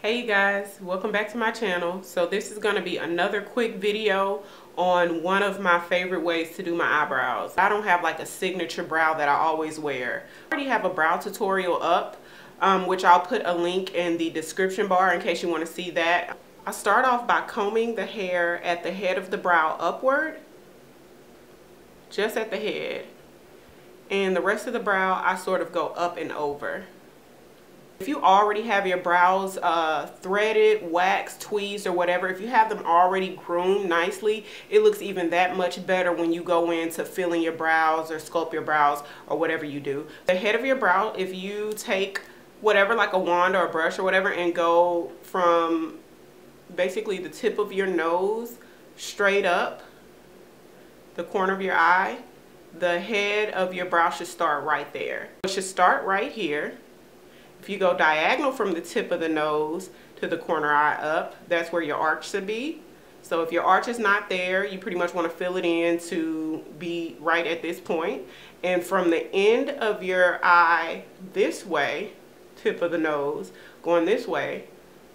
Hey you guys, welcome back to my channel. So this is going to be another quick video on one of my favorite ways to do my eyebrows. I don't have like a signature brow that I always wear. I already have a brow tutorial up, which I'll put a link in the description bar in case you want to see that. I start off by combing the hair at the head of the brow upward, just at the head. And the rest of the brow, I sort of go up and over. If you already have your brows threaded, waxed, tweezed, or whatever, if you have them already groomed nicely, it looks even that much better when you go into filling your brows or sculpt your brows or whatever you do. The head of your brow, if you take whatever, like a wand or a brush or whatever, and go from basically the tip of your nose straight up the corner of your eye, the head of your brow should start right there. It should start right here. If you go diagonal from the tip of the nose to the corner eye up, that's where your arch should be. So if your arch is not there, you pretty much want to fill it in to be right at this point. And from the end of your eye this way, tip of the nose, going this way,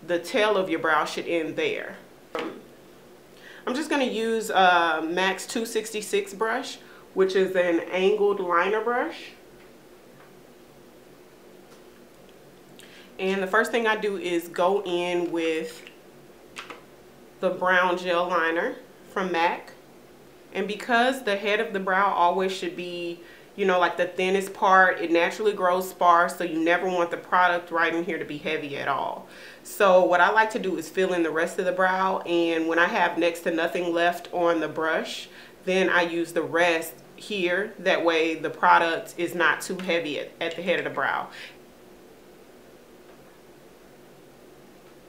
the tail of your brow should end there. I'm just going to use MAC's 266 brush, which is an angled liner brush. And the first thing I do is go in with the brown gel liner from MAC. And because the head of the brow always should be, you know, like the thinnest part, it naturally grows sparse, so you never want the product right in here to be heavy at all. So what I like to do is fill in the rest of the brow, and when I have next to nothing left on the brush, then I use the rest here. That way the product is not too heavy at the head of the brow.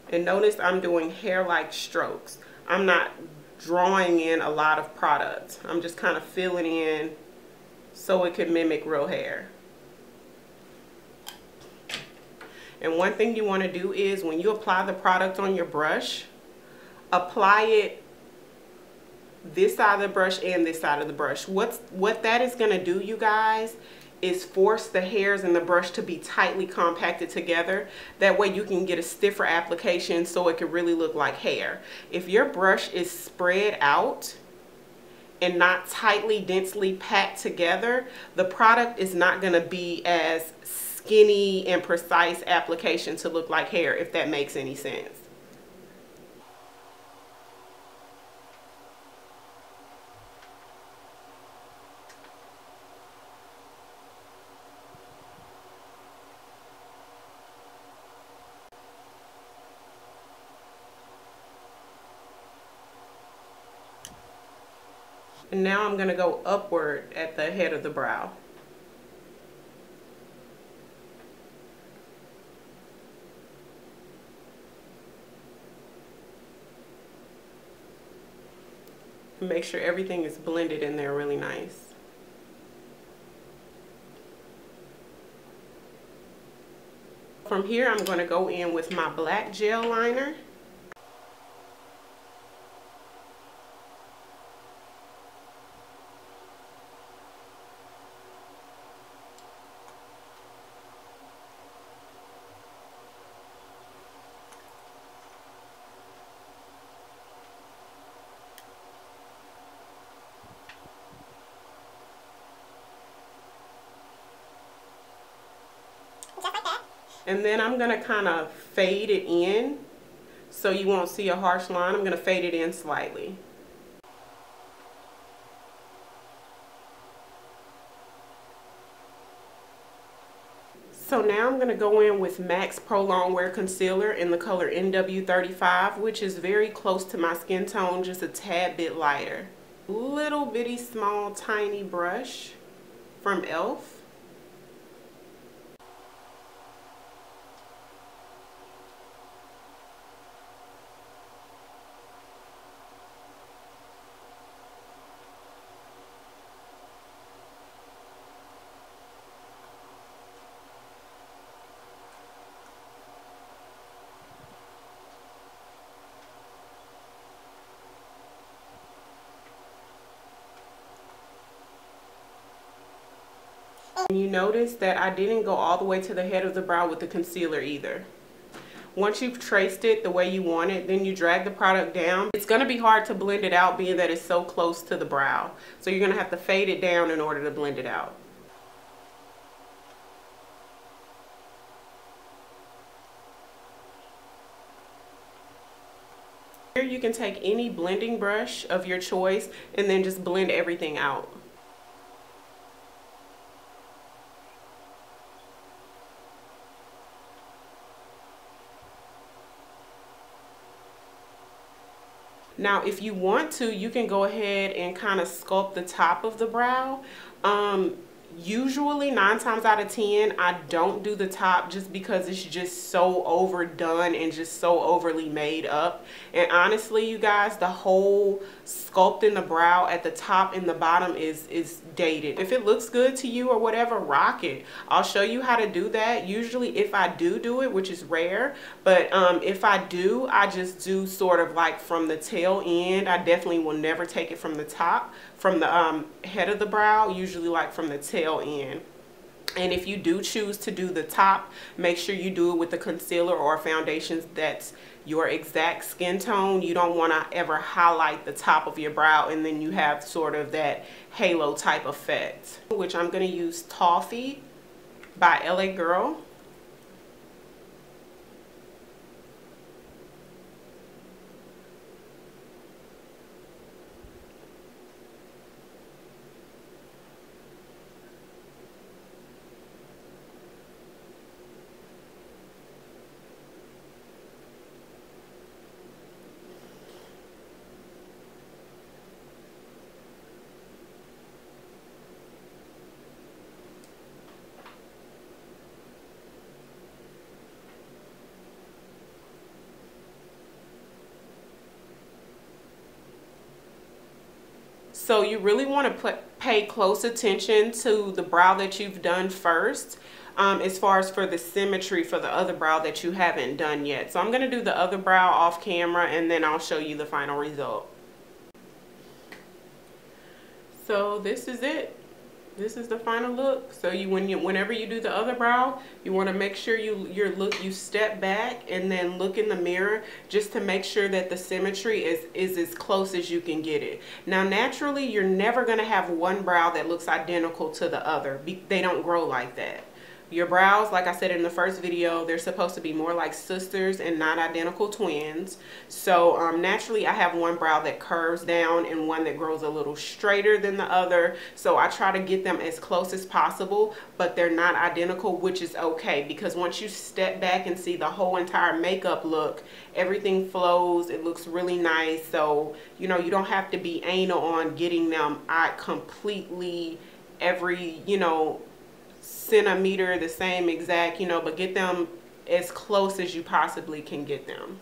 And notice I'm doing hair-like strokes. I'm not drawing in a lot of product. I'm just kind of filling in so it can mimic real hair. And one thing you want to do is when you apply the product on your brush, apply it this side of the brush and this side of the brush. What that is going to do, you guys, is force the hairs in the brush to be tightly compacted together. That way you can get a stiffer application so it can really look like hair. If your brush is spread out and not tightly, densely packed together, the product is not going to be as skinny and precise application to look like hair, if that makes any sense. And now I'm going to go upward at the head of the brow. Make sure everything is blended in there really nice. From here, I'm going to go in with my black gel liner. And then I'm going to kind of fade it in so you won't see a harsh line. I'm going to fade it in slightly. So now I'm going to go in with MAC's Prolong Wear Concealer in the color NW35, which is very close to my skin tone, just a tad bit lighter. Little bitty small tiny brush from e.l.f. You notice that I didn't go all the way to the head of the brow with the concealer either. Once you've traced it the way you want it, then you drag the product down. It's going to be hard to blend it out being that it's so close to the brow. So you're going to have to fade it down in order to blend it out. Here you can take any blending brush of your choice and then just blend everything out. Now, if you want to, you can go ahead and kind of sculpt the top of the brow. Usually 9 times out of 10, I don't do the top just because it's just so overdone and just so overly made up. And honestly, you guys, the whole sculpting the brow at the top and the bottom is dated. If it looks good to you or whatever, rock it. I'll show you how to do that. Usually if I do it, which is rare, but if I do, I just do sort of like from the tail end. I definitely will never take it from the top, from the head of the brow, usually like from the tail end. And if you do choose to do the top, make sure you do it with the concealer or foundations that's your exact skin tone. You don't want to ever highlight the top of your brow and then you have sort of that halo type effect, which I'm going to use Toffee by LA Girl. So you really want to pay close attention to the brow that you've done first, as far as for the symmetry for the other brow that you haven't done yet. So I'm going to do the other brow off camera and then I'll show you the final result. So this is it. This is the final look. So whenever you do the other brow, you want to make sure you step back and then look in the mirror just to make sure that the symmetry is as close as you can get it. Now naturally, you're never going to have one brow that looks identical to the other. They don't grow like that. Your brows, like I said in the first video, they're supposed to be more like sisters and not identical twins. So naturally I have one brow that curves down and one that grows a little straighter than the other. So I try to get them as close as possible, but they're not identical, which is okay, because once you step back and see the whole entire makeup look, everything flows, it looks really nice. So, you know, you don't have to be anal on getting them completely every, you know, centimeter the same exact, you know, but get them as close as you possibly can get them.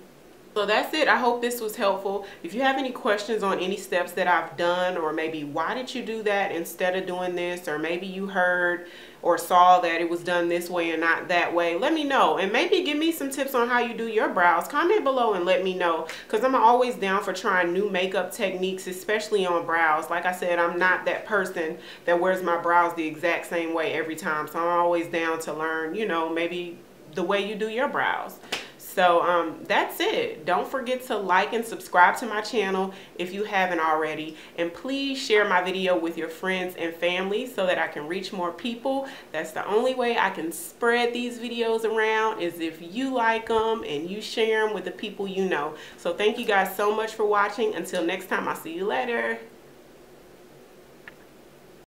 So that's it. I hope this was helpful. If you have any questions on any steps that I've done, or maybe why did you do that instead of doing this, or maybe you heard or saw that it was done this way and not that way, let me know. And maybe give me some tips on how you do your brows. Comment below and let me know, because I'm always down for trying new makeup techniques, especially on brows. Like I said, I'm not that person that wears my brows the exact same way every time. So I'm always down to learn, you know, maybe the way you do your brows. So that's it. Don't forget to like and subscribe to my channel if you haven't already. And please share my video with your friends and family so that I can reach more people. That's the only way I can spread these videos around, is if you like them and you share them with the people you know. So thank you guys so much for watching. Until next time, I'll see you later.